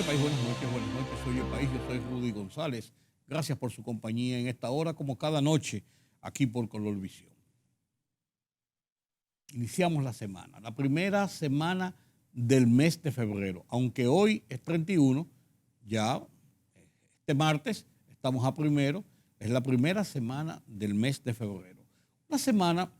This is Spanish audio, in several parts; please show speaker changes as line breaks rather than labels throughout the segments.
País, buenas noches, soy el País, yo soy Rudy González. Gracias por su compañía en esta hora, como cada noche, aquí por Colorvisión. Iniciamos la semana, la primera semana del mes de febrero, aunque hoy es 31, ya este martes estamos a primero, es la primera semana del mes de febrero. Una semana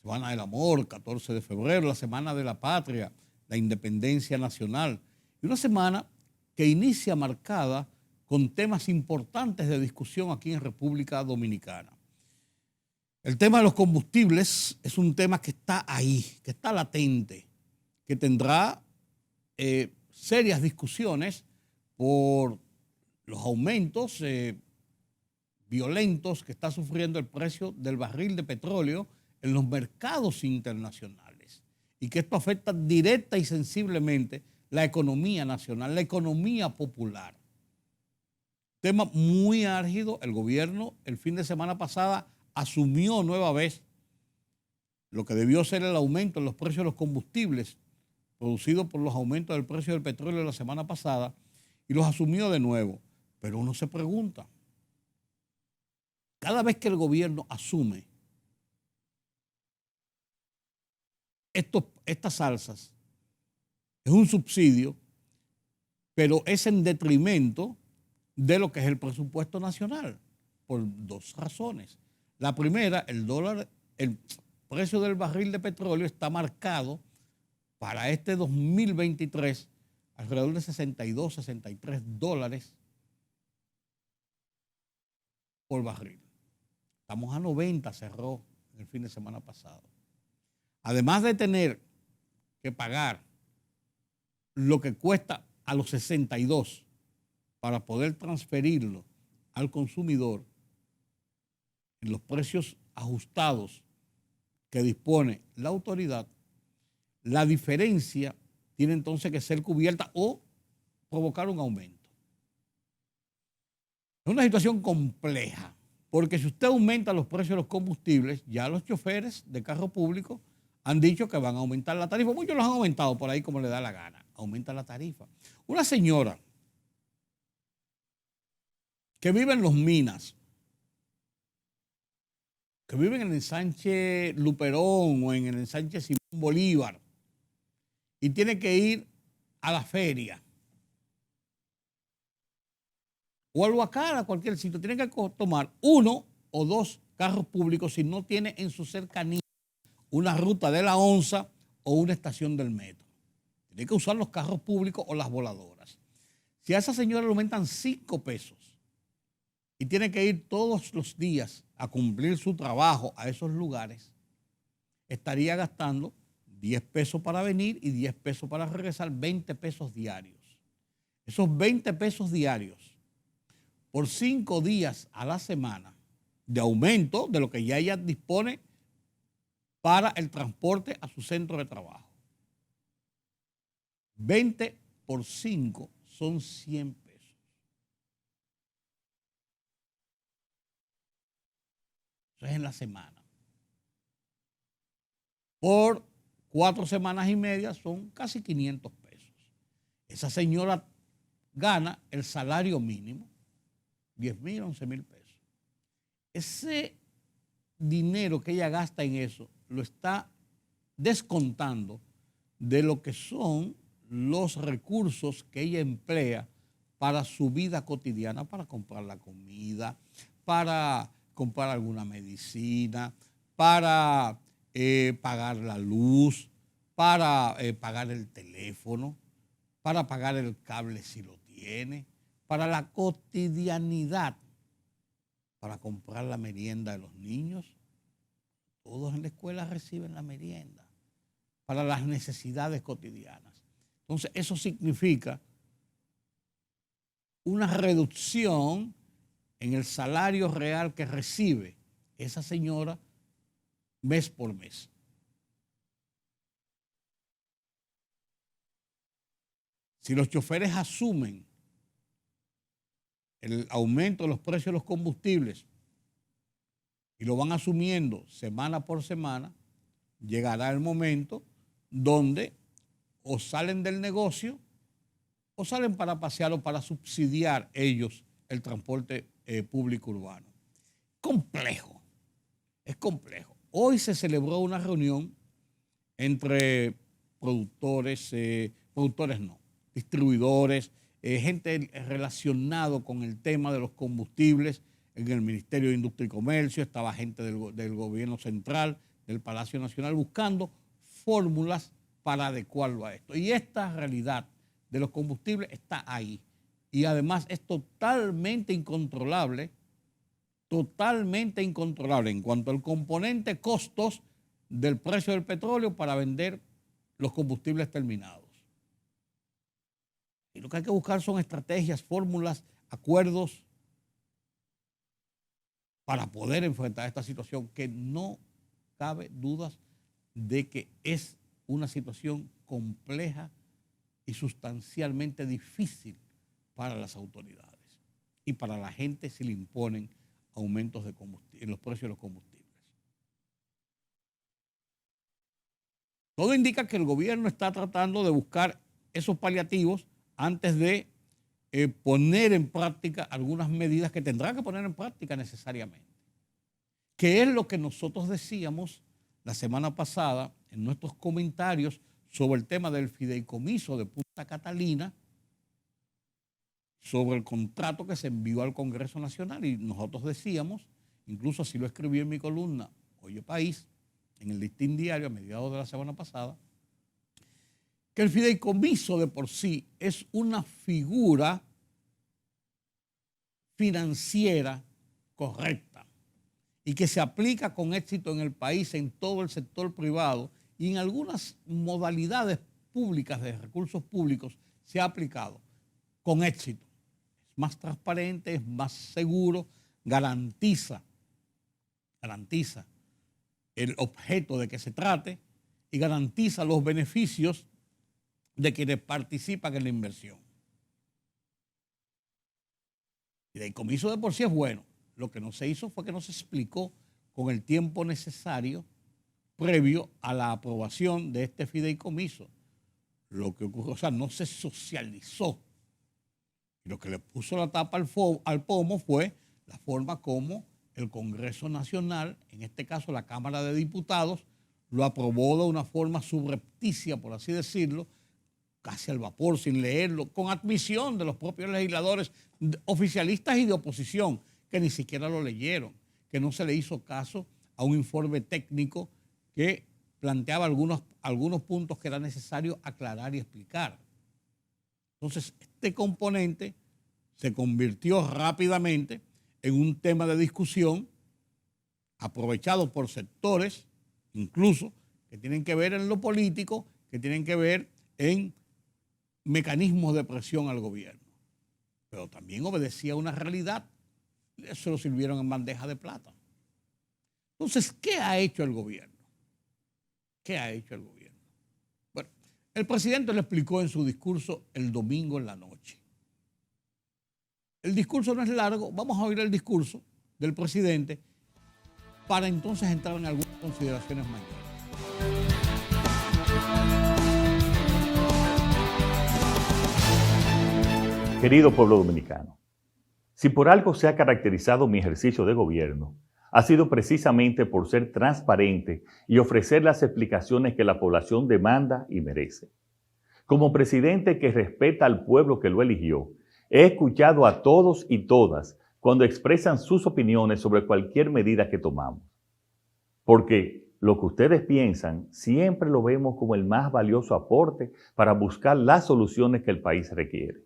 del amor, 14 de febrero, la semana de la patria, la independencia nacional, y una semana que inicia marcada con temas importantes de discusión aquí en República Dominicana. El tema de los combustibles es un tema que está ahí, que está latente, que tendrá serias discusiones por los aumentos violentos que está sufriendo el precio del barril de petróleo en los mercados internacionales y que esto afecta directa y sensiblemente la economía nacional, la economía popular. Tema muy álgido. El gobierno el fin de semana pasada asumió nueva vez lo que debió ser el aumento en los precios de los combustibles producido por los aumentos del precio del petróleo la semana pasada y los asumió de nuevo. Pero uno se pregunta, cada vez que el gobierno asume estas alzas, es un subsidio, pero es en detrimento de lo que es el presupuesto nacional, por dos razones. La primera, el precio del barril de petróleo está marcado para este 2023 alrededor de 62, 63 dólares por barril. Estamos a 90, cerró el fin de semana pasado. Además de tener que pagar lo que cuesta a los 62 para poder transferirlo al consumidor en los precios ajustados que dispone la autoridad, la diferencia tiene entonces que ser cubierta o provocar un aumento. Es una situación compleja, porque si usted aumenta los precios de los combustibles, ya los choferes de carro público han dicho que van a aumentar la tarifa. Muchos los han aumentado por ahí como le da la gana. Aumenta la tarifa. Una señora que vive en Los Minas, que vive en el ensanche Luperón o en el ensanche Simón Bolívar y tiene que ir a la feria o al Huacal, a cualquier sitio, tiene que tomar uno o dos carros públicos si no tiene en su cercanía una ruta de la onza o una estación del metro. Tiene que usar los carros públicos o las voladoras. Si a esa señora le aumentan 5 pesos y tiene que ir todos los días a cumplir su trabajo a esos lugares, estaría gastando 10 pesos para venir y 10 pesos para regresar, 20 pesos diarios. Esos 20 pesos diarios por 5 días a la semana de aumento de lo que ya ella dispone para el transporte a su centro de trabajo. 20 por 5 son 100 pesos. Eso es en la semana. Por 4 semanas y media son casi 500 pesos. Esa señora gana el salario mínimo, 10,000, 11,000 pesos. Ese dinero que ella gasta en eso lo está descontando de lo que son los recursos que ella emplea para su vida cotidiana, para comprar la comida, para comprar alguna medicina, para pagar la luz, para pagar el teléfono, para pagar el cable si lo tiene, para la cotidianidad, para comprar la merienda de los niños. Todos en la escuela reciben la merienda para las necesidades cotidianas. Entonces, eso significa una reducción en el salario real que recibe esa señora mes por mes. Si los choferes asumen el aumento de los precios de los combustibles y lo van asumiendo semana por semana, llegará el momento donde o salen del negocio o salen para pasear o para subsidiar ellos el transporte público urbano. Complejo, es complejo. Hoy se celebró una reunión entre distribuidores, gente relacionado con el tema de los combustibles en el Ministerio de Industria y Comercio, estaba gente del gobierno central, del Palacio Nacional, buscando fórmulas para adecuarlo a esto. Y esta realidad de los combustibles está ahí. Y además es totalmente incontrolable en cuanto al componente costos del precio del petróleo para vender los combustibles terminados. Y lo que hay que buscar son estrategias, fórmulas, acuerdos para poder enfrentar esta situación que no cabe dudas de que es una situación compleja y sustancialmente difícil para las autoridades y para la gente si le imponen aumentos en los precios de los combustibles. Todo indica que el gobierno está tratando de buscar esos paliativos antes de poner en práctica algunas medidas que tendrá que poner en práctica necesariamente. Que es lo que nosotros decíamos la semana pasada en nuestros comentarios sobre el tema del fideicomiso de Punta Catalina, sobre el contrato que se envió al Congreso Nacional, y nosotros decíamos, incluso así lo escribí en mi columna Oye País, en el Listín Diario a mediados de la semana pasada, que el fideicomiso de por sí es una figura financiera correcta y que se aplica con éxito en el país, en todo el sector privado y en algunas modalidades públicas de recursos públicos se ha aplicado con éxito. Es más transparente, es más seguro, garantiza el objeto de que se trate y garantiza los beneficios de quienes participan en la inversión. Y el fideicomiso de por sí es bueno. Lo que no se hizo fue que no se explicó con el tiempo necesario previo a la aprobación de este fideicomiso. Lo que ocurrió, o sea, no se socializó. Y lo que le puso la tapa al pomo fue la forma como el Congreso Nacional, en este caso la Cámara de Diputados, lo aprobó de una forma subrepticia, por así decirlo, casi al vapor, sin leerlo, con admisión de los propios legisladores oficialistas y de oposición, que ni siquiera lo leyeron, que no se le hizo caso a un informe técnico que planteaba algunos puntos que era necesario aclarar y explicar. Entonces, este componente se convirtió rápidamente en un tema de discusión aprovechado por sectores, incluso, que tienen que ver en lo político, que tienen que ver en mecanismos de presión al gobierno. Pero también obedecía a una realidad. Eso lo sirvieron en bandeja de plata. Entonces, ¿qué ha hecho el gobierno? ¿Qué ha hecho el gobierno? Bueno, el presidente lo explicó en su discurso el domingo en la noche. El discurso no es largo, vamos a oír el discurso del presidente para entonces entrar en algunas consideraciones mayores.
Querido pueblo dominicano, si por algo se ha caracterizado mi ejercicio de gobierno, ha sido precisamente por ser transparente y ofrecer las explicaciones que la población demanda y merece. Como presidente que respeta al pueblo que lo eligió, he escuchado a todos y todas cuando expresan sus opiniones sobre cualquier medida que tomamos. Porque lo que ustedes piensan siempre lo vemos como el más valioso aporte para buscar las soluciones que el país requiere.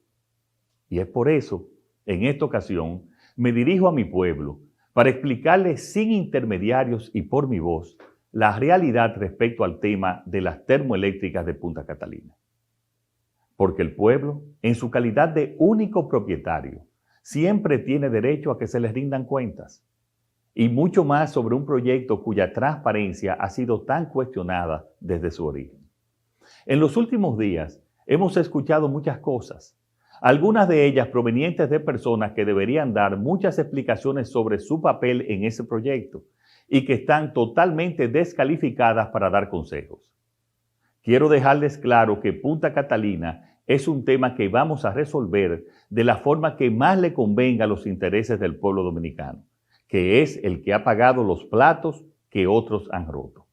Y es por eso, en esta ocasión, me dirijo a mi pueblo para explicarles sin intermediarios y por mi voz la realidad respecto al tema de las termoeléctricas de Punta Catalina. Porque el pueblo, en su calidad de único propietario, siempre tiene derecho a que se les rindan cuentas. Y mucho más sobre un proyecto cuya transparencia ha sido tan cuestionada desde su origen. En los últimos días hemos escuchado muchas cosas, algunas de ellas provenientes de personas que deberían dar muchas explicaciones sobre su papel en ese proyecto y que están totalmente descalificadas para dar consejos. Quiero dejarles claro que Punta Catalina es un tema que vamos a resolver de la forma que más le convenga a los intereses del pueblo dominicano, que es el que ha pagado los platos que otros han roto.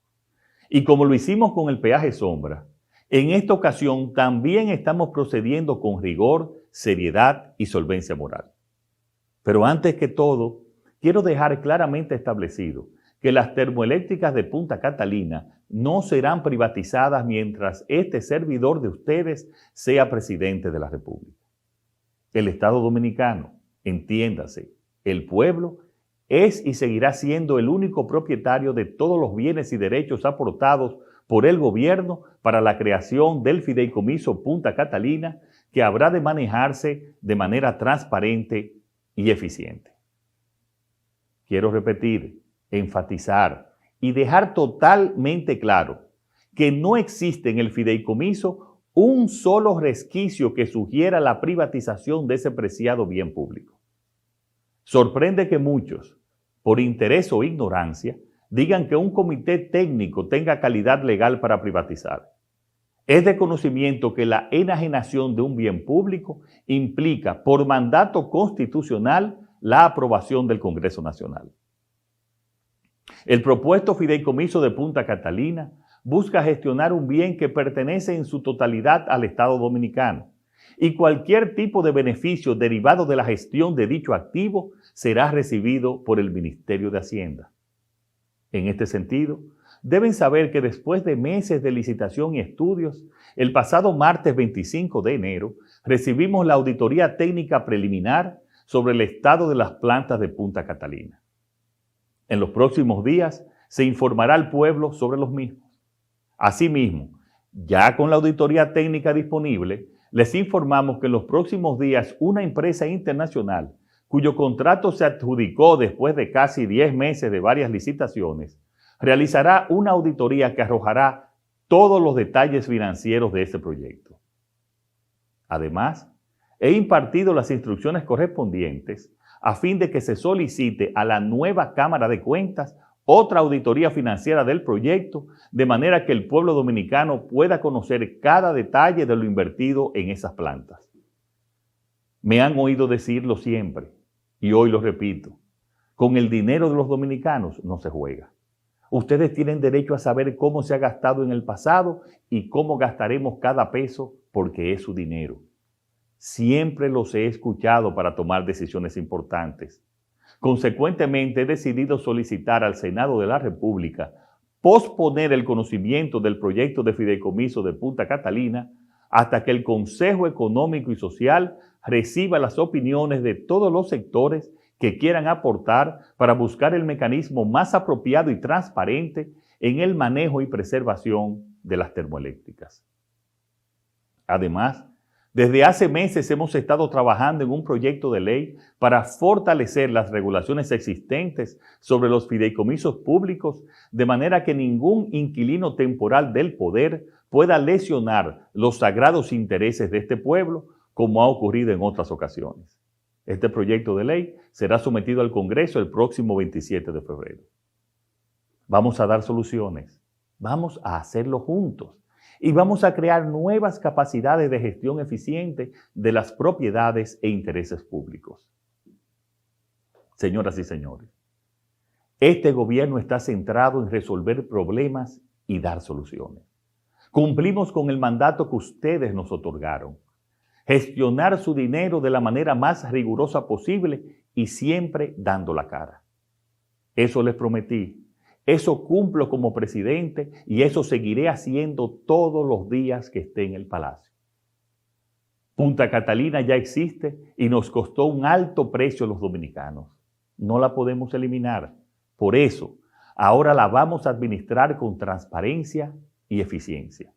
Y como lo hicimos con el peaje sombra, en esta ocasión también estamos procediendo con rigor, seriedad y solvencia moral. Pero antes que todo, quiero dejar claramente establecido que las termoeléctricas de Punta Catalina no serán privatizadas mientras este servidor de ustedes sea presidente de la República. El Estado Dominicano, entiéndase, el pueblo, es y seguirá siendo el único propietario de todos los bienes y derechos aportados por el gobierno para la creación del fideicomiso Punta Catalina, que habrá de manejarse de manera transparente y eficiente. Quiero repetir, enfatizar y dejar totalmente claro que no existe en el fideicomiso un solo resquicio que sugiera la privatización de ese preciado bien público. Sorprende que muchos, por interés o ignorancia, digan que un comité técnico tenga calidad legal para privatizar. Es de conocimiento que la enajenación de un bien público implica, por mandato constitucional, la aprobación del Congreso Nacional. El propuesto fideicomiso de Punta Catalina busca gestionar un bien que pertenece en su totalidad al Estado Dominicano, y cualquier tipo de beneficio derivado de la gestión de dicho activo será recibido por el Ministerio de Hacienda. En este sentido, deben saber que después de meses de licitación y estudios, el pasado martes 25 de enero recibimos la auditoría técnica preliminar sobre el estado de las plantas de Punta Catalina. En los próximos días se informará al pueblo sobre los mismos. Asimismo, ya con la auditoría técnica disponible, les informamos que en los próximos días una empresa internacional, cuyo contrato se adjudicó después de casi 10 meses de varias licitaciones, realizará una auditoría que arrojará todos los detalles financieros de este proyecto. Además, he impartido las instrucciones correspondientes a fin de que se solicite a la nueva Cámara de Cuentas otra auditoría financiera del proyecto, de manera que el pueblo dominicano pueda conocer cada detalle de lo invertido en esas plantas. Me han oído decirlo siempre, y hoy lo repito, con el dinero de los dominicanos no se juega. Ustedes tienen derecho a saber cómo se ha gastado en el pasado y cómo gastaremos cada peso, porque es su dinero. Siempre los he escuchado para tomar decisiones importantes. Consecuentemente, he decidido solicitar al Senado de la República posponer el conocimiento del proyecto de fideicomiso de Punta Catalina hasta que el Consejo Económico y Social reciba las opiniones de todos los sectores que quieran aportar para buscar el mecanismo más apropiado y transparente en el manejo y preservación de las termoeléctricas. Además, desde hace meses hemos estado trabajando en un proyecto de ley para fortalecer las regulaciones existentes sobre los fideicomisos públicos, de manera que ningún inquilino temporal del poder pueda lesionar los sagrados intereses de este pueblo, como ha ocurrido en otras ocasiones. Este proyecto de ley será sometido al Congreso el próximo 27 de febrero. Vamos a dar soluciones, vamos a hacerlo juntos. Y vamos a crear nuevas capacidades de gestión eficiente de las propiedades e intereses públicos. Señoras y señores, este gobierno está centrado en resolver problemas y dar soluciones. Cumplimos con el mandato que ustedes nos otorgaron: gestionar su dinero de la manera más rigurosa posible y siempre dando la cara. Eso les prometí. Eso cumplo como presidente y eso seguiré haciendo todos los días que esté en el palacio. Punta Catalina ya existe y nos costó un alto precio a los dominicanos. No la podemos eliminar. Por eso, ahora la vamos a administrar con transparencia y eficiencia.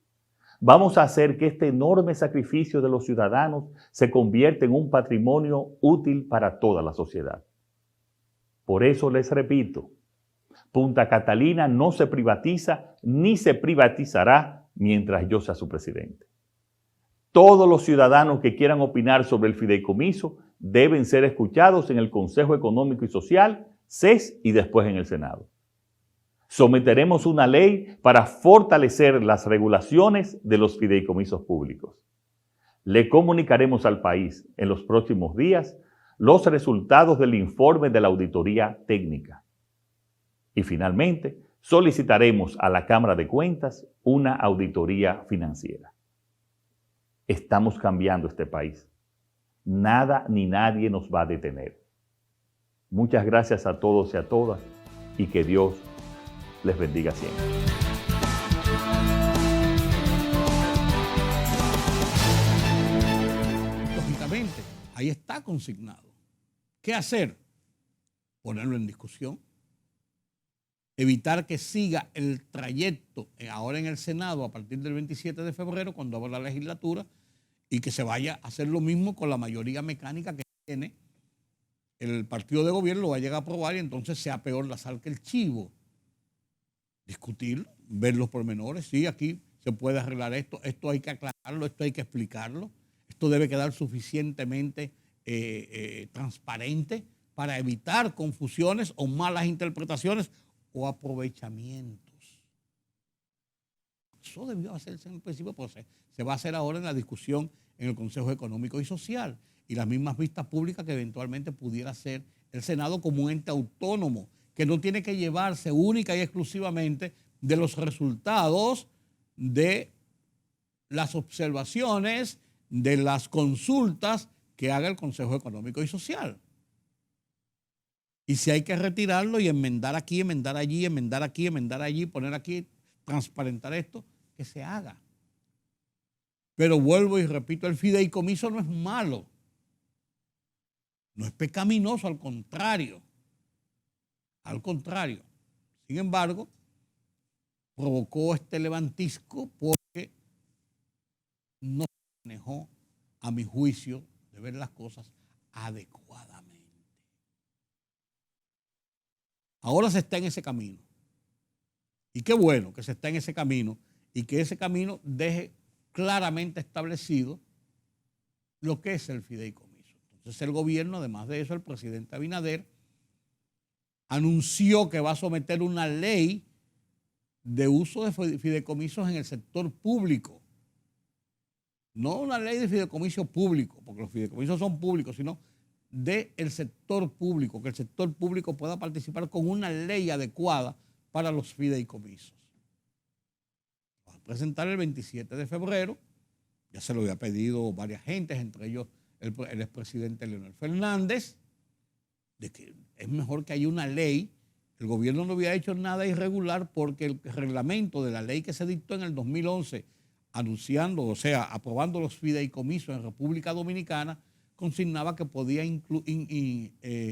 Vamos a hacer que este enorme sacrificio de los ciudadanos se convierta en un patrimonio útil para toda la sociedad. Por eso les repito, Punta Catalina no se privatiza ni se privatizará mientras yo sea su presidente. Todos los ciudadanos que quieran opinar sobre el fideicomiso deben ser escuchados en el Consejo Económico y Social, CES, y después en el Senado. Someteremos una ley para fortalecer las regulaciones de los fideicomisos públicos. Le comunicaremos al país en los próximos días los resultados del informe de la auditoría técnica. Y finalmente, solicitaremos a la Cámara de Cuentas una auditoría financiera. Estamos cambiando este país. Nada ni nadie nos va a detener. Muchas gracias a todos y a todas y que Dios les bendiga siempre.
Lógicamente, ahí está consignado. ¿Qué hacer? Ponerlo en discusión. Evitar que siga el trayecto ahora en el Senado a partir del 27 de febrero, cuando abra la legislatura, y que se vaya a hacer lo mismo con la mayoría mecánica que tiene el partido de gobierno, lo va a llegar a aprobar y entonces sea peor la sal que el chivo. Discutirlo, ver los pormenores, sí, aquí se puede arreglar esto, esto hay que aclararlo, esto hay que explicarlo, esto debe quedar suficientemente transparente para evitar confusiones o malas interpretaciones o aprovechamientos. Eso debió hacerse en el principio, pues se va a hacer ahora en la discusión en el Consejo Económico y Social y las mismas vistas públicas que eventualmente pudiera ser el Senado como un ente autónomo que no tiene que llevarse única y exclusivamente de los resultados de las observaciones, de las consultas que haga el Consejo Económico y Social. Y si hay que retirarlo y enmendar aquí, enmendar allí, enmendar aquí, enmendar allí, poner aquí, transparentar esto, que se haga. Pero vuelvo y repito, el fideicomiso no es malo, no es pecaminoso, al contrario. Al contrario. Sin embargo, provocó este levantisco porque no se manejó, a mi juicio, de ver las cosas adecuadamente. Ahora se está en ese camino. Y qué bueno que se está en ese camino y que ese camino deje claramente establecido lo que es el fideicomiso. Entonces el gobierno, además de eso, el presidente Abinader, anunció que va a someter una ley de uso de fideicomisos en el sector público. No una ley de fideicomiso público, porque los fideicomisos son públicos, sino del sector público, que el sector público pueda participar con una ley adecuada para los fideicomisos. Va a presentar el 27 de febrero, ya se lo había pedido varias gentes, entre ellos el expresidente Leonel Fernández, de que es mejor que haya una ley. El gobierno no había hecho nada irregular porque el reglamento de la ley que se dictó en el 2011, anunciando, o sea, aprobando los fideicomisos en República Dominicana, consignaba que podía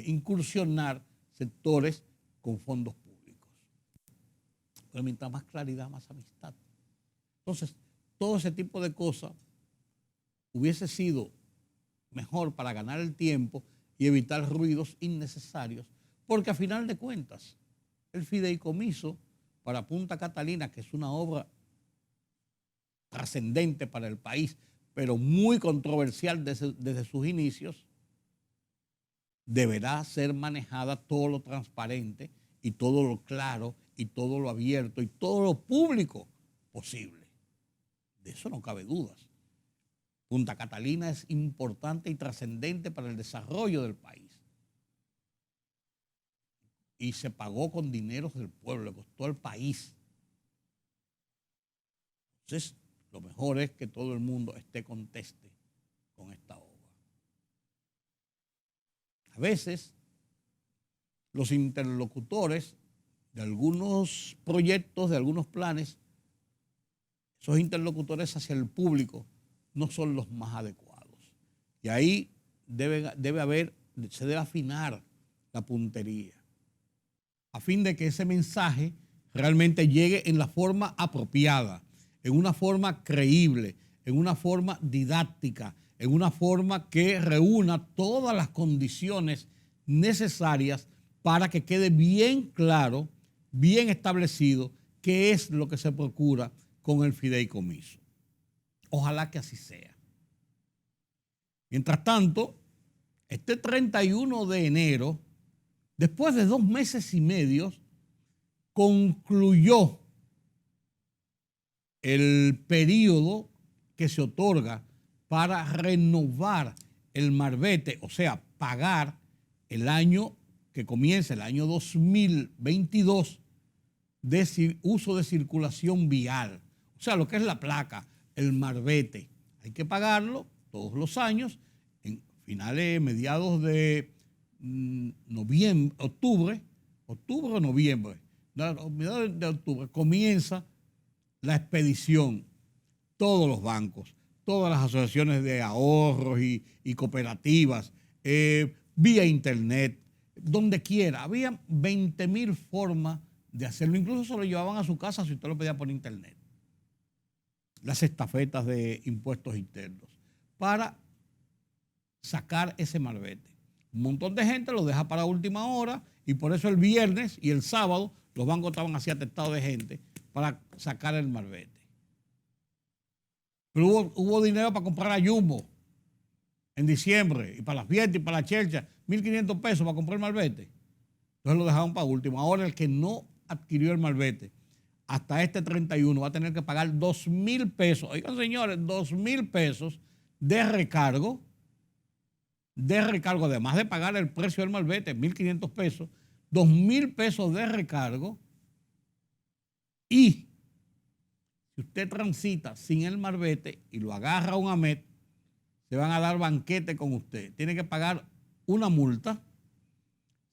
incursionar sectores con fondos públicos. Pero mientras más claridad, más amistad. Entonces, todo ese tipo de cosas hubiese sido mejor para ganar el tiempo y evitar ruidos innecesarios, porque a final de cuentas, el fideicomiso para Punta Catalina, que es una obra trascendente para el país, pero muy controversial desde sus inicios, deberá ser manejada todo lo transparente y todo lo claro y todo lo abierto y todo lo público posible. De eso no cabe dudas. Punta Catalina es importante y trascendente para el desarrollo del país. Y se pagó con dineros del pueblo, le costó al país. Entonces, lo mejor es que todo el mundo esté conteste con esta obra. A veces, los interlocutores de algunos proyectos, de algunos planes, esos interlocutores hacia el público no son los más adecuados. Y ahí se debe afinar la puntería, a fin de que ese mensaje realmente llegue en la forma apropiada, en una forma creíble, en una forma didáctica, en una forma que reúna todas las condiciones necesarias para que quede bien claro, bien establecido qué es lo que se procura con el fideicomiso. Ojalá que así sea. Mientras tanto, este 31 de enero, después de 2 meses y medio, concluyó el periodo que se otorga para renovar el marbete, o sea, pagar el año que comienza, el año 2022, de uso de circulación vial. O sea, lo que es la placa, el marbete. Hay que pagarlo todos los años, en finales, mediados de noviembre, octubre o noviembre. Mediados de octubre comienza la expedición. Todos los bancos, todas las asociaciones de ahorros y cooperativas, vía internet, donde quiera. Había 20.000 formas de hacerlo. Incluso se lo llevaban a su casa si usted lo pedía por internet. Las estafetas de impuestos internos para sacar ese marbete. Un montón de gente lo deja para última hora y por eso el viernes y el sábado los bancos estaban así atestados de gente para sacar el marbete. Pero hubo dinero para comprar a Jumbo en diciembre y para las fiestas y para la chelcha, 1.500 pesos para comprar el marbete. Entonces lo dejaron para último. Ahora el que no adquirió el marbete hasta este 31 va a tener que pagar 2.000 pesos. Oigan, señores, 2.000 pesos de recargo, además de pagar el precio del marbete, 1.500 pesos, 2.000 pesos de recargo. Y si usted transita sin el marbete y lo agarra a un AMET, se van a dar banquete con usted. Tiene que pagar una multa.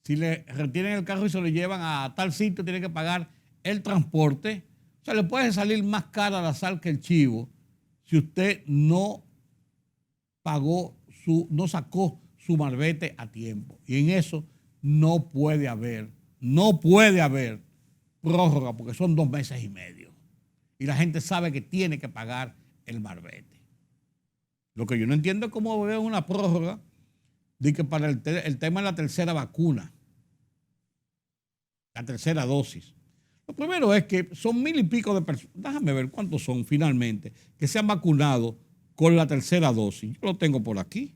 Si le retienen el carro y se lo llevan a tal sitio, tiene que pagar el transporte. O sea, le puede salir más cara la sal que el chivo si usted no pagó no sacó su marbete a tiempo. Y en eso no puede haber prórroga porque son 2 meses y medio. Y la gente sabe que tiene que pagar el marbete. Lo que yo no entiendo es cómo veo una prórroga de que para el tema de la tercera vacuna, la tercera dosis. Lo primero es que son 1.000 y pico de personas, déjame ver cuántos son finalmente, que se han vacunado con la tercera dosis. Yo lo tengo por aquí,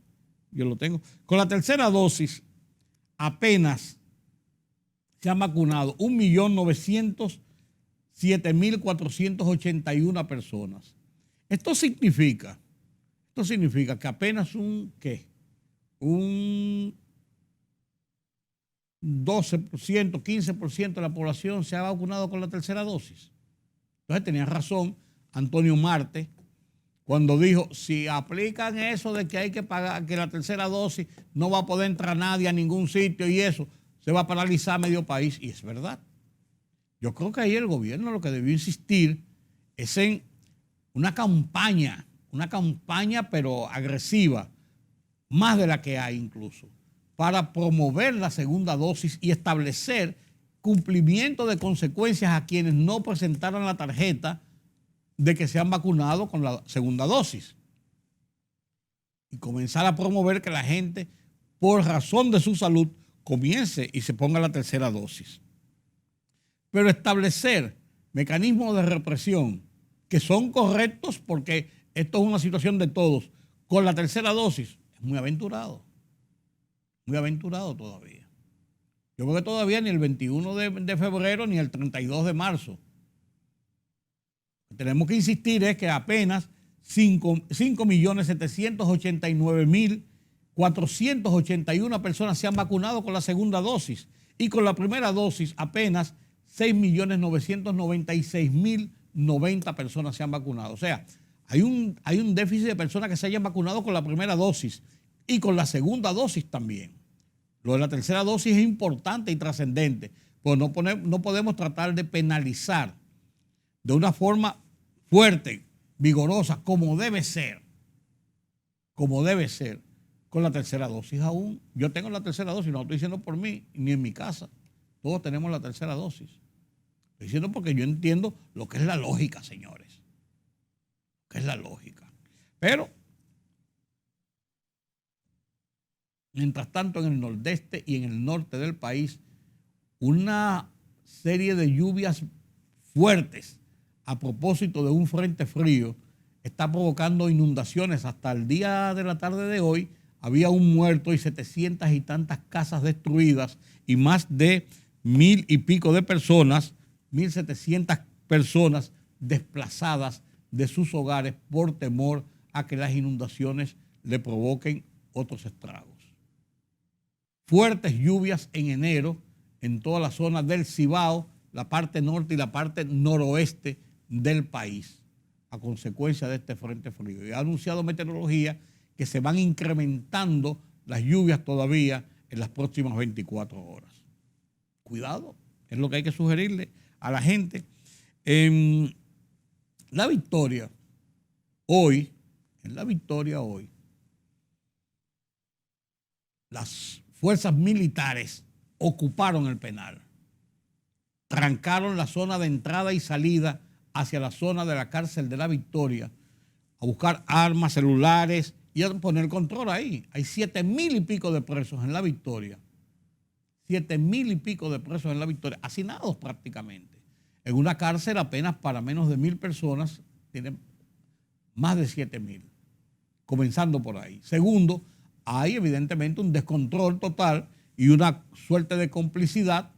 Con la tercera dosis apenas se han vacunado 1.907.481 personas. Esto significa que apenas un 12%, 15% de la población se ha vacunado con la tercera dosis. Entonces tenía razón Antonio Marte cuando dijo, si aplican eso de que hay que pagar, que la tercera dosis no va a poder entrar nadie a ningún sitio y eso, se va a paralizar medio país. Y es verdad. Yo creo que ahí el gobierno lo que debió insistir es en una campaña pero agresiva, más de la que hay incluso, para promover la segunda dosis y establecer cumplimiento de consecuencias a quienes no presentaran la tarjeta de que se han vacunado con la segunda dosis. Y comenzar a promover que la gente, por razón de su salud, comience y se ponga la tercera dosis. Pero establecer mecanismos de represión que son correctos porque esto es una situación de todos, con la tercera dosis, es muy aventurado todavía. Yo creo que todavía ni el 21 de febrero ni el 32 de marzo. Tenemos que insistir es que apenas 5.789.481 personas se han vacunado con la segunda dosis y con la primera dosis apenas 6.996.090 personas se han vacunado. O sea, hay un déficit de personas que se hayan vacunado con la primera dosis y con la segunda dosis también. Lo de la tercera dosis es importante y trascendente, pues no podemos tratar de penalizar de una forma fuerte, vigorosa, como debe ser, con la tercera dosis aún. Yo tengo la tercera dosis, no estoy diciendo por mí, ni en mi casa. Todos tenemos la tercera dosis. Estoy diciendo porque yo entiendo lo que es la lógica, señores. Lo que es la lógica. Pero, mientras tanto, en el nordeste y en el norte del país, una serie de lluvias fuertes a propósito de un frente frío está provocando inundaciones. Hasta el día de la tarde de hoy había un muerto y 700 y tantas casas destruidas y más de 1.000 y pico de personas, 1.700 personas desplazadas de sus hogares por temor a que las inundaciones le provoquen otros estragos. Fuertes lluvias en enero en toda la zona del Cibao, la parte norte y la parte noroeste del país, a consecuencia de este frente frío. Y ha anunciado Meteorología que se van incrementando las lluvias todavía en las próximas 24 horas. Cuidado, es lo que hay que sugerirle a la gente. En La Victoria, hoy, las fuerzas militares ocuparon el penal, trancaron la zona de entrada y salida hacia la zona de la cárcel de La Victoria a buscar armas, celulares y a poner control ahí. Hay 7,000 y pico de presos en La Victoria. 7,000 y pico de presos en La Victoria, hacinados prácticamente. En una cárcel apenas para menos de 1,000 personas, tienen más de 7,000, comenzando por ahí. Segundo, hay evidentemente un descontrol total y una suerte de complicidad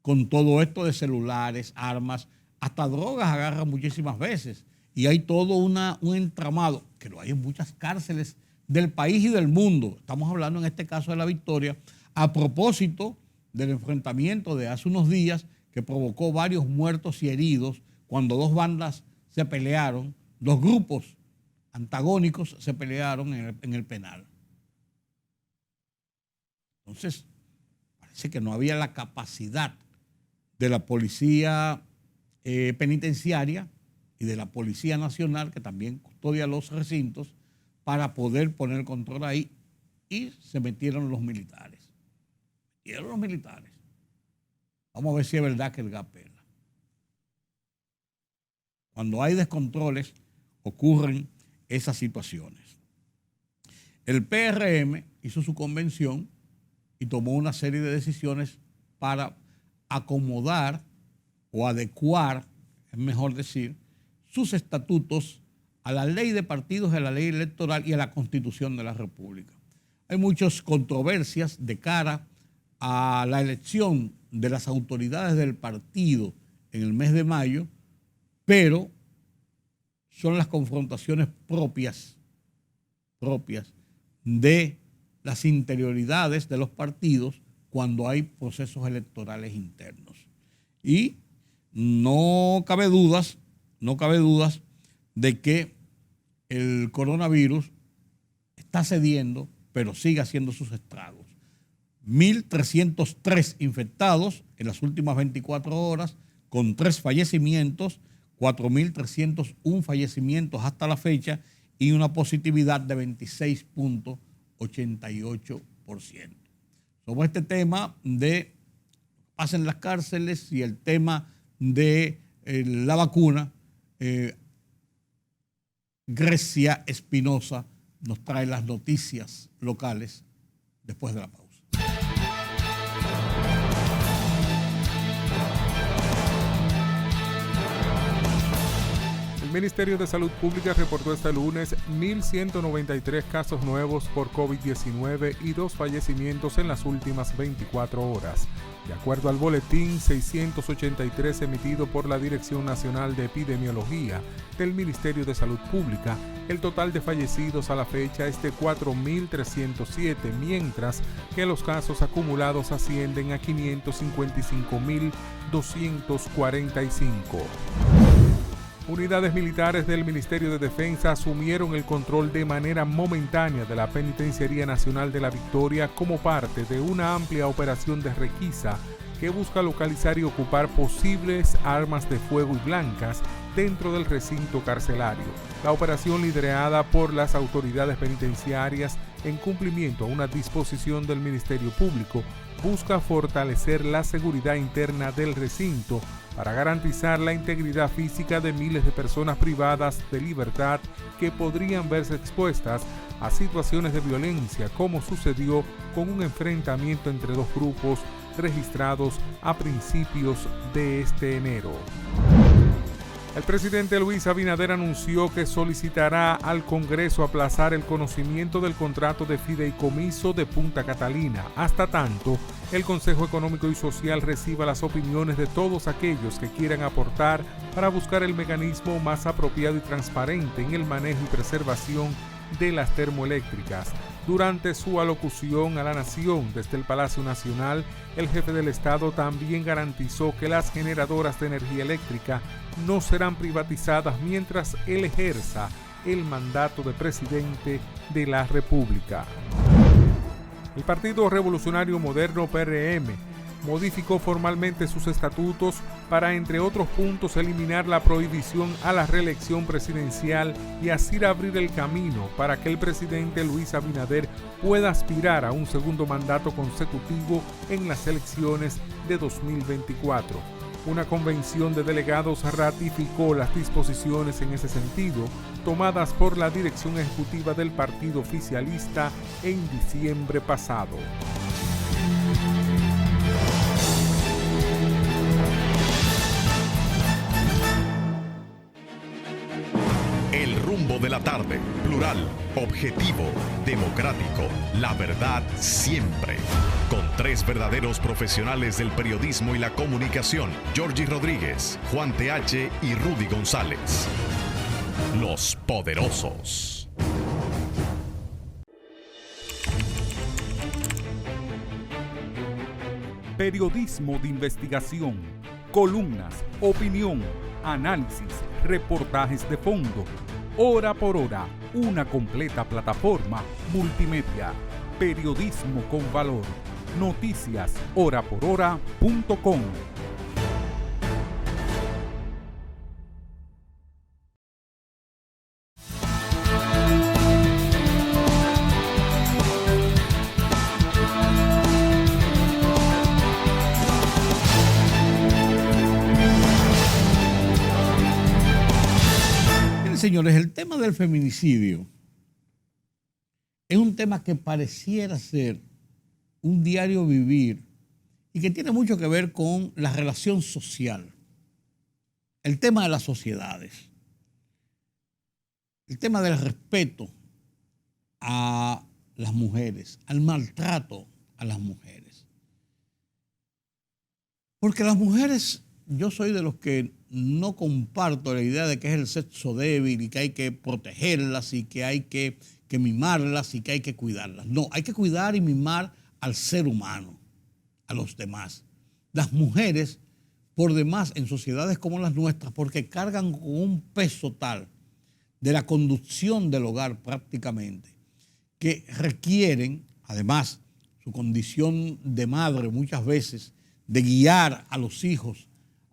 con todo esto de celulares, armas, hasta drogas agarran muchísimas veces. Y hay todo un entramado, que lo hay en muchas cárceles del país y del mundo. Estamos hablando en este caso de La Victoria, a propósito del enfrentamiento de hace unos días que provocó varios muertos y heridos cuando dos bandas se pelearon, dos grupos antagónicos se pelearon en el penal. Entonces, parece que no había la capacidad de la policía penitenciaria y de la Policía Nacional, que también custodia los recintos, para poder poner control ahí, y se metieron los militares. Vamos a ver si es verdad que el gas pela. Cuando hay descontroles, ocurren esas situaciones. El PRM hizo su convención y tomó una serie de decisiones para acomodar o adecuar, es mejor decir, sus estatutos a la ley de partidos, a la ley electoral y a la Constitución de la República. Hay muchas controversias de cara a la elección de las autoridades del partido en el mes de mayo, pero son las confrontaciones propias de las interioridades de los partidos cuando hay procesos electorales internos. Y no cabe dudas de que el coronavirus está cediendo, pero sigue haciendo sus estragos. 1,303 infectados en las últimas 24 horas, con 3 fallecimientos, 4,301 fallecimientos hasta la fecha y una positividad de 26.88%. Sobre este tema de pasa en las cárceles y el tema de la vacuna, Grecia Espinosa nos trae las noticias locales después de la pausa.
El Ministerio de Salud Pública reportó este lunes 1.193 casos nuevos por COVID-19 y 2 fallecimientos en las últimas 24 horas. De acuerdo al boletín 683 emitido por la Dirección Nacional de Epidemiología del Ministerio de Salud Pública, el total de fallecidos a la fecha es de 4.307, mientras que los casos acumulados ascienden a 555.245. Unidades militares del Ministerio de Defensa asumieron el control de manera momentánea de la Penitenciaría Nacional de La Victoria como parte de una amplia operación de requisa que busca localizar y ocupar posibles armas de fuego y blancas dentro del recinto carcelario. La operación, liderada por las autoridades penitenciarias en cumplimiento a una disposición del Ministerio Público, busca fortalecer la seguridad interna del recinto para garantizar la integridad física de miles de personas privadas de libertad que podrían verse expuestas a situaciones de violencia, como sucedió con un enfrentamiento entre dos grupos registrados a principios de este enero. El presidente Luis Abinader anunció que solicitará al Congreso aplazar el conocimiento del contrato de fideicomiso de Punta Catalina hasta tanto el Consejo Económico y Social reciba las opiniones de todos aquellos que quieran aportar para buscar el mecanismo más apropiado y transparente en el manejo y preservación de las termoeléctricas. Durante su alocución a la nación desde el Palacio Nacional, el jefe del Estado también garantizó que las generadoras de energía eléctrica no serán privatizadas mientras él ejerza el mandato de presidente de la República. El Partido Revolucionario Moderno PRM modificó formalmente sus estatutos para, entre otros puntos, eliminar la prohibición a la reelección presidencial y así abrir el camino para que el presidente Luis Abinader pueda aspirar a un segundo mandato consecutivo en las elecciones de 2024. Una convención de delegados ratificó las disposiciones en ese sentido, tomadas por la dirección ejecutiva del partido oficialista en diciembre pasado.
El rumbo de la tarde, plural, objetivo, democrático, la verdad siempre. Con tres verdaderos profesionales del periodismo y la comunicación, Georgie Rodríguez, Juan TH y Rudy González. Los Poderosos.
Periodismo de investigación, columnas, opinión, análisis, reportajes de fondo. Hora por hora, una completa plataforma multimedia. Periodismo con valor. Noticias horaporhora.com.
Señores, el tema del feminicidio es un tema que pareciera ser un diario vivir y que tiene mucho que ver con la relación social, el tema de las sociedades, el tema del respeto a las mujeres, al maltrato a las mujeres. Porque las mujeres, yo soy de los que no comparto la idea de que es el sexo débil y que hay que protegerlas y que hay que mimarlas y que hay que cuidarlas. No, hay que cuidar y mimar al ser humano, a los demás. Las mujeres, por demás, en sociedades como las nuestras, porque cargan con un peso tal de la conducción del hogar prácticamente, que requieren, además, su condición de madre muchas veces, de guiar a los hijos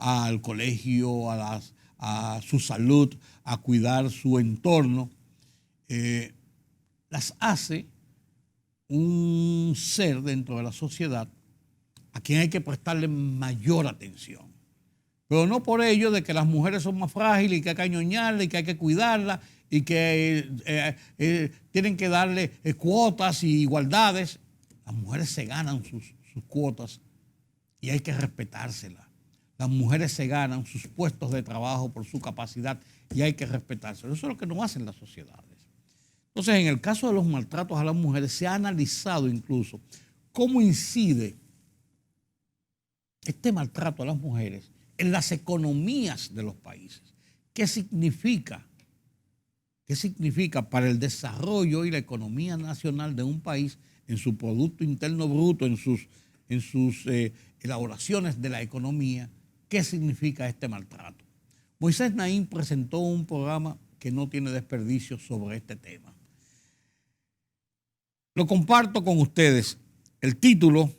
al colegio, a su salud, a cuidar su entorno, las hace un ser dentro de la sociedad a quien hay que prestarle mayor atención. Pero no por ello de que las mujeres son más frágiles y que hay que añoñarlas y que hay que cuidarlas y que tienen que darle cuotas y igualdades. Las mujeres se ganan sus cuotas y hay que respetárselas. Las mujeres se ganan sus puestos de trabajo por su capacidad y hay que respetárselo. Eso es lo que no hacen las sociedades. Entonces, en el caso de los maltratos a las mujeres, se ha analizado incluso cómo incide este maltrato a las mujeres en las economías de los países. ¿Qué significa? ¿Qué significa para el desarrollo y la economía nacional de un país en su Producto Interno Bruto, en sus elaboraciones de la economía? ¿Qué significa este maltrato? Moisés Naín presentó un programa que no tiene desperdicio sobre este tema. Lo comparto con ustedes. El título,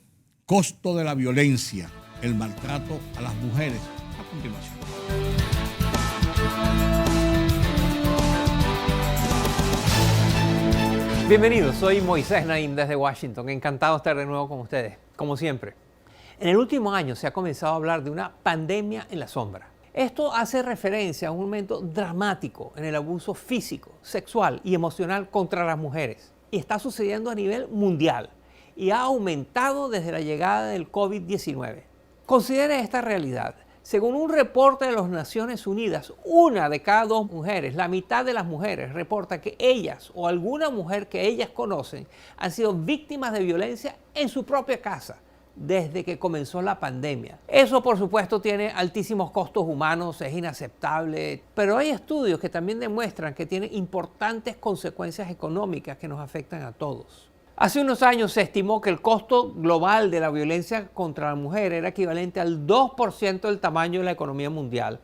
Costo de la violencia, el maltrato a las mujeres. A continuación.
Bienvenidos, soy Moisés Naín desde Washington. Encantado de estar de nuevo con ustedes, como siempre. En el último año se ha comenzado a hablar de una pandemia en la sombra. Esto hace referencia a un momento dramático en el abuso físico, sexual y emocional contra las mujeres. Y está sucediendo a nivel mundial y ha aumentado desde la llegada del COVID-19. Considere esta realidad. Según un reporte de las Naciones Unidas, 1 de cada 2 mujeres, la mitad de las mujeres, reporta que ellas o alguna mujer que ellas conocen han sido víctimas de violencia en su propia casa desde que comenzó la pandemia. Eso, por supuesto, tiene altísimos costos humanos, es inaceptable, pero hay estudios que también demuestran que tiene importantes consecuencias económicas que nos afectan a todos. Hace unos años se estimó que el costo global de la violencia contra la mujer era equivalente al 2% del tamaño de la economía mundial,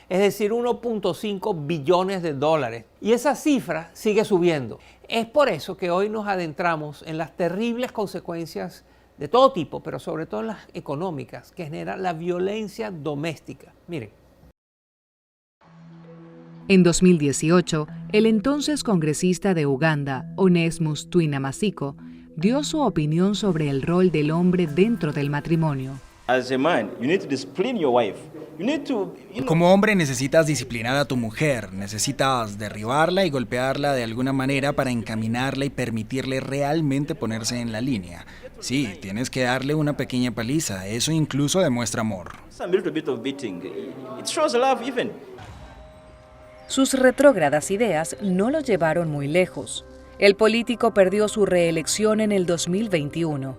es decir, 1.5 billones de dólares. Y esa cifra sigue subiendo. Es por eso que hoy nos adentramos en las terribles consecuencias de todo tipo, pero sobre todo en las económicas, que genera la violencia doméstica. Miren.
En 2018, el entonces congresista de Uganda, Onesmus Twina Masiko, dio su opinión sobre el rol del hombre dentro del matrimonio.
Como hombre necesitas disciplinar a tu mujer, necesitas derribarla y golpearla de alguna manera para encaminarla y permitirle realmente ponerse en la línea. Sí, tienes que darle una pequeña paliza, eso incluso demuestra amor.
Sus retrógradas ideas no lo llevaron muy lejos. El político perdió su reelección en el 2021.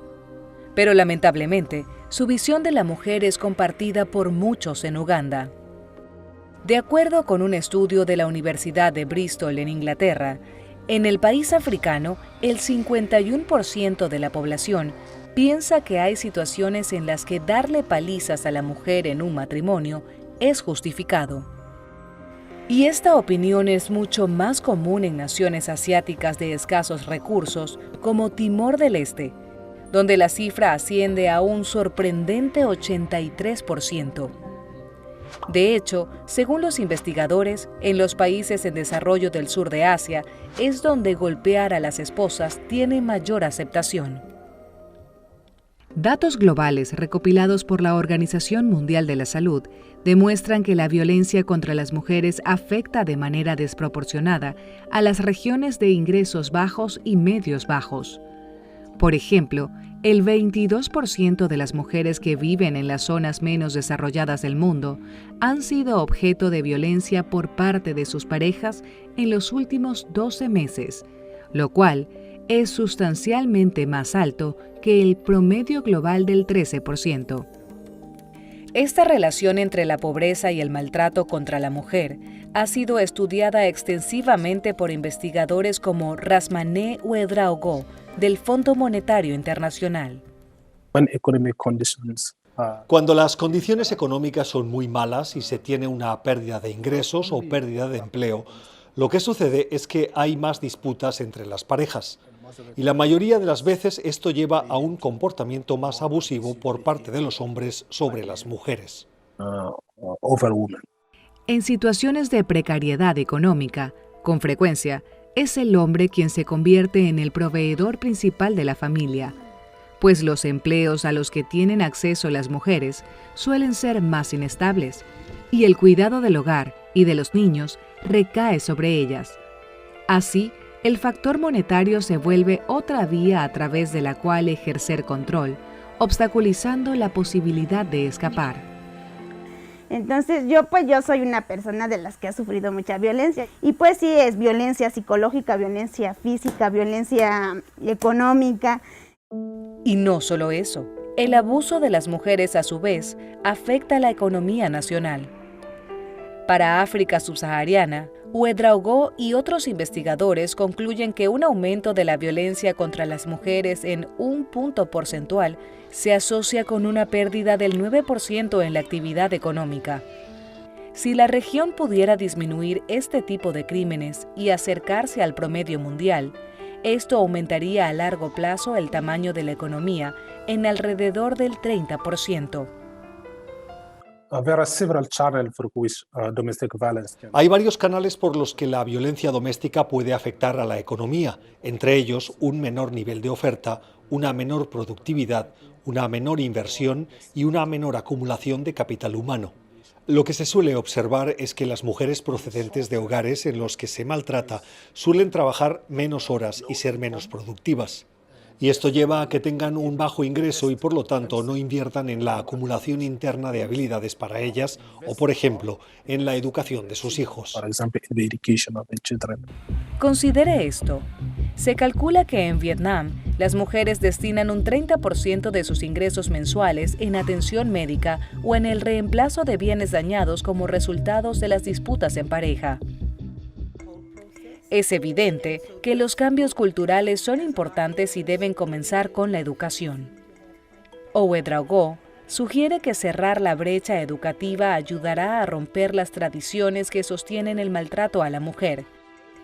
Pero lamentablemente, su visión de la mujer es compartida por muchos en Uganda. De acuerdo con un estudio de la Universidad de Bristol en Inglaterra, en el país africano, el 51% de la población piensa que hay situaciones en las que darle palizas a la mujer en un matrimonio es justificado. Y esta opinión es mucho más común en naciones asiáticas de escasos recursos como Timor del Este, donde la cifra asciende a un sorprendente 83%. De hecho, según los investigadores, en los países en desarrollo del sur de Asia es donde golpear a las esposas tiene mayor aceptación. Datos globales recopilados por la Organización Mundial de la Salud demuestran que la violencia contra las mujeres afecta de manera desproporcionada a las regiones de ingresos bajos y medios bajos. Por ejemplo, el 22% de las mujeres que viven en las zonas menos desarrolladas del mundo han sido objeto de violencia por parte de sus parejas en los últimos 12 meses, lo cual es sustancialmente más alto que el promedio global del 13%. Esta relación entre la pobreza y el maltrato contra la mujer ha sido estudiada extensivamente por investigadores como Rasmane Ouedraogo, del Fondo Monetario Internacional.
Cuando las condiciones económicas son muy malas y se tiene una pérdida de ingresos o pérdida de empleo, lo que sucede es que hay más disputas entre las parejas. Y la mayoría de las veces esto lleva a un comportamiento más abusivo por parte de los hombres sobre las mujeres.
En situaciones de precariedad económica, con frecuencia, es el hombre quien se convierte en el proveedor principal de la familia, pues los empleos a los que tienen acceso las mujeres suelen ser más inestables, y el cuidado del hogar y de los niños recae sobre ellas. Así, el factor monetario se vuelve otra vía a través de la cual ejercer control, obstaculizando la posibilidad de escapar.
Entonces yo soy una persona de las que ha sufrido mucha violencia. Y pues sí, es violencia psicológica, violencia física, violencia económica.
Y no solo eso, el abuso de las mujeres a su vez afecta la economía nacional. Para África subsahariana, Ouedraogo y otros investigadores concluyen que un aumento de la violencia contra las mujeres en un punto porcentual se asocia con una pérdida del 9% en la actividad económica. Si la región pudiera disminuir este tipo de crímenes y acercarse al promedio mundial, esto aumentaría a largo plazo el tamaño de la economía en alrededor del 30%.
Hay varios canales por los que la violencia doméstica puede afectar a la economía, entre ellos un menor nivel de oferta, una menor productividad, una menor inversión y una menor acumulación de capital humano. Lo que se suele observar es que las mujeres procedentes de hogares en los que se maltrata suelen trabajar menos horas y ser menos productivas. y esto lleva a que tengan un bajo ingreso y por lo tanto no inviertan en la acumulación interna de habilidades para ellas o, por ejemplo, en la educación de sus hijos.
Considere esto. Se calcula que en Vietnam las mujeres destinan un 30% de sus ingresos mensuales en atención médica o en el reemplazo de bienes dañados como resultados de las disputas en pareja. Es evidente que los cambios culturales son importantes y deben comenzar con la educación. Ouedraogo sugiere que cerrar la brecha educativa ayudará a romper las tradiciones que sostienen el maltrato a la mujer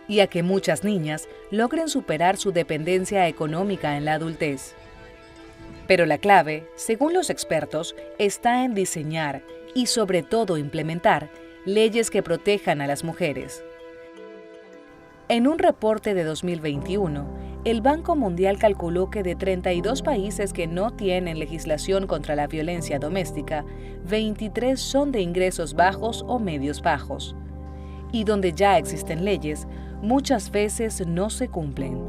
y a que muchas niñas logren superar su dependencia económica en la adultez. Pero la clave, según los expertos, está en diseñar y sobre todo implementar leyes que protejan a las mujeres. En un reporte de 2021, el Banco Mundial calculó que de 32 países que no tienen legislación contra la violencia doméstica, 23 son de ingresos bajos o medios bajos. Y donde ya existen leyes, muchas veces no se cumplen.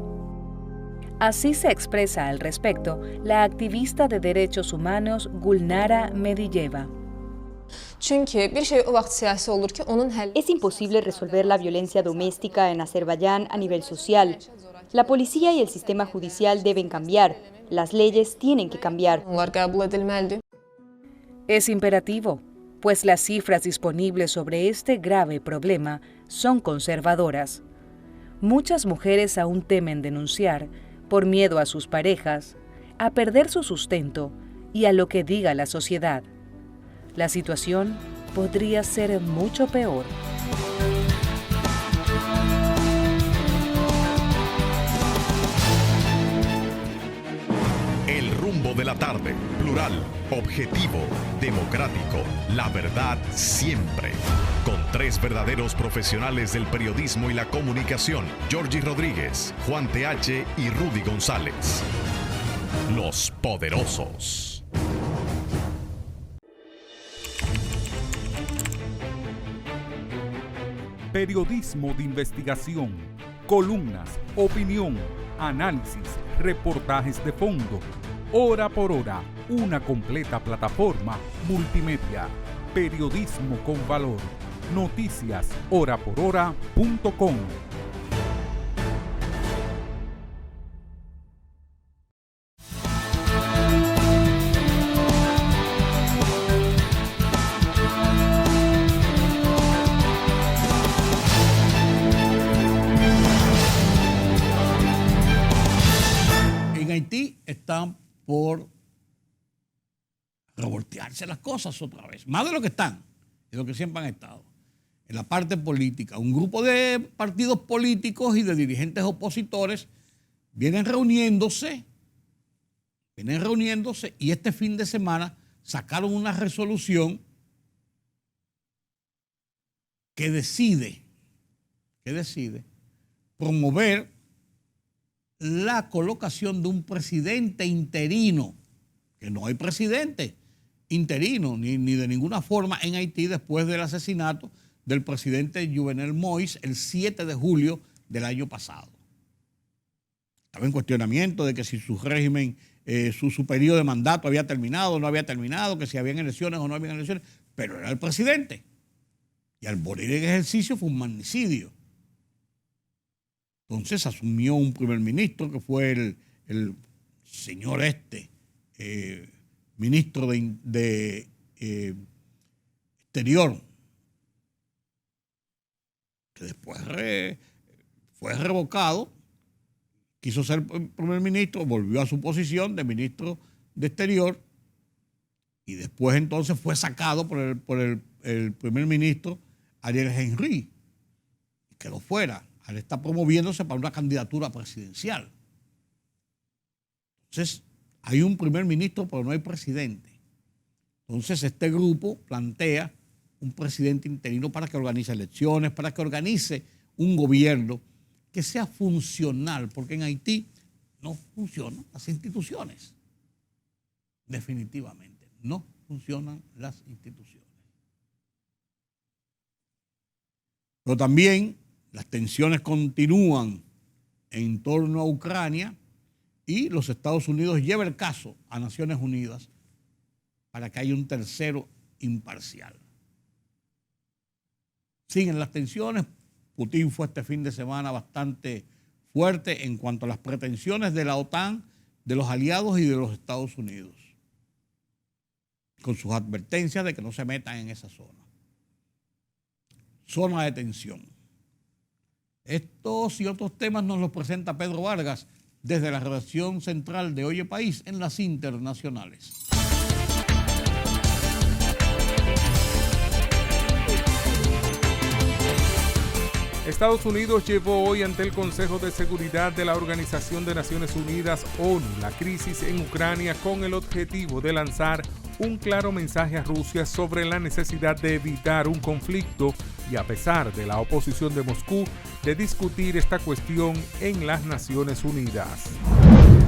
Así se expresa al respecto la activista de derechos humanos Gulnara Mediyeva.
Es imposible resolver la violencia doméstica en Azerbaiyán a nivel social. La policía y el sistema judicial deben cambiar. Las leyes tienen que cambiar.
Es imperativo, pues las cifras disponibles sobre este grave problema son conservadoras. Muchas mujeres aún temen denunciar por miedo a sus parejas, a perder su sustento y a lo que diga la sociedad. La situación podría ser mucho peor.
El rumbo de la tarde, plural, objetivo, democrático, la verdad siempre. Con tres verdaderos profesionales del periodismo y la comunicación, Georgie Rodríguez, Juan TH y Rudy González. Los poderosos.
Periodismo de investigación, columnas, opinión, análisis, reportajes de fondo. Hora por hora, una completa plataforma multimedia. Periodismo con valor. Noticias horaporhora.com.
En Haití están por revoltearse las cosas otra vez, más de lo que están, de lo que siempre han estado. En la parte política, un grupo de partidos políticos y de dirigentes opositores vienen reuniéndose y este fin de semana sacaron una resolución que decide promover la colocación de un presidente interino, que no hay presidente interino ni de ninguna forma en Haití después del asesinato del presidente Jovenel Moïse el 7 de julio del año pasado. Estaba en cuestionamiento de que si su régimen, su periodo de mandato había terminado o no había terminado, que si habían elecciones o no habían elecciones, pero era el presidente. Y al morir en ejercicio fue un magnicidio. Entonces asumió un primer ministro que fue el señor ministro de Exterior, que después fue revocado, quiso ser primer ministro, volvió a su posición de ministro de Exterior y después entonces fue sacado por el primer ministro Ariel Henry y quedó fuera. Él está promoviéndose para una candidatura presidencial. Entonces, hay un primer ministro, pero no hay presidente. Entonces, este grupo plantea un presidente interino para que organice elecciones, para que organice un gobierno que sea funcional, porque en Haití no funcionan las instituciones. Definitivamente, no funcionan las instituciones. Pero también las tensiones continúan en torno a Ucrania y los Estados Unidos lleva el caso a Naciones Unidas para que haya un tercero imparcial. Siguen las tensiones. Putin fue este fin de semana bastante fuerte en cuanto a las pretensiones de la OTAN, de los aliados y de los Estados Unidos, con sus advertencias de que no se metan en esa zona. Zona de tensión. Estos y otros temas nos los presenta Pedro Vargas desde la redacción central de Oye País en las internacionales.
Estados Unidos llevó hoy ante el Consejo de Seguridad de la Organización de Naciones Unidas, ONU, la crisis en Ucrania con el objetivo de lanzar un claro mensaje a Rusia sobre la necesidad de evitar un conflicto y, a pesar de la oposición de Moscú, de discutir esta cuestión en las Naciones Unidas.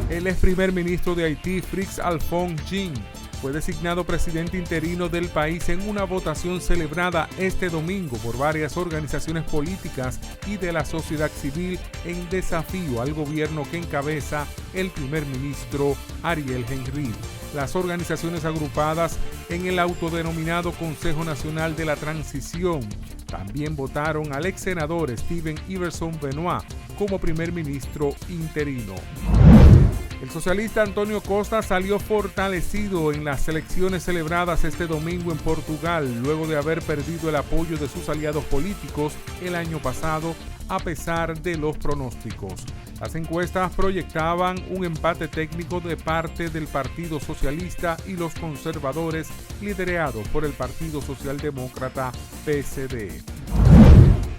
El ex primer ministro de Haití, Fritz-Alphonse Jean, fue designado presidente interino del país en una votación celebrada este domingo por varias organizaciones políticas y de la sociedad civil en desafío al gobierno que encabeza el primer ministro Ariel Henry. Las organizaciones agrupadas en el autodenominado Consejo Nacional de la Transición también votaron al ex senador Steven Iverson Benoit como primer ministro interino. El socialista Antonio Costa salió fortalecido en las elecciones celebradas este domingo en Portugal, luego de haber perdido el apoyo de sus aliados políticos el año pasado, a pesar de los pronósticos. Las encuestas proyectaban un empate técnico de parte del Partido Socialista y los conservadores, liderados por el Partido Socialdemócrata PSD.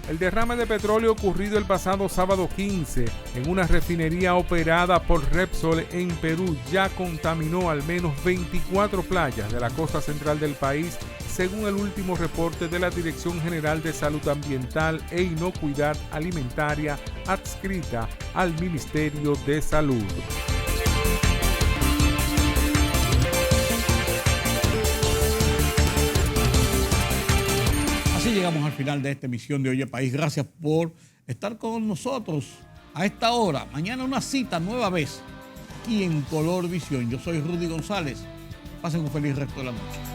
El derrame de petróleo ocurrido el pasado sábado 15 en una refinería operada por Repsol en Perú ya contaminó al menos 24 playas de la costa central del país, según el último reporte de la Dirección General de Salud Ambiental e Inocuidad Alimentaria adscrita al Ministerio de Salud.
Así llegamos al final de esta emisión de Oye País. Gracias por estar con nosotros a esta hora. Mañana una cita nueva vez aquí en Color Visión. Yo soy Rudy González. Pasen un feliz resto de la noche.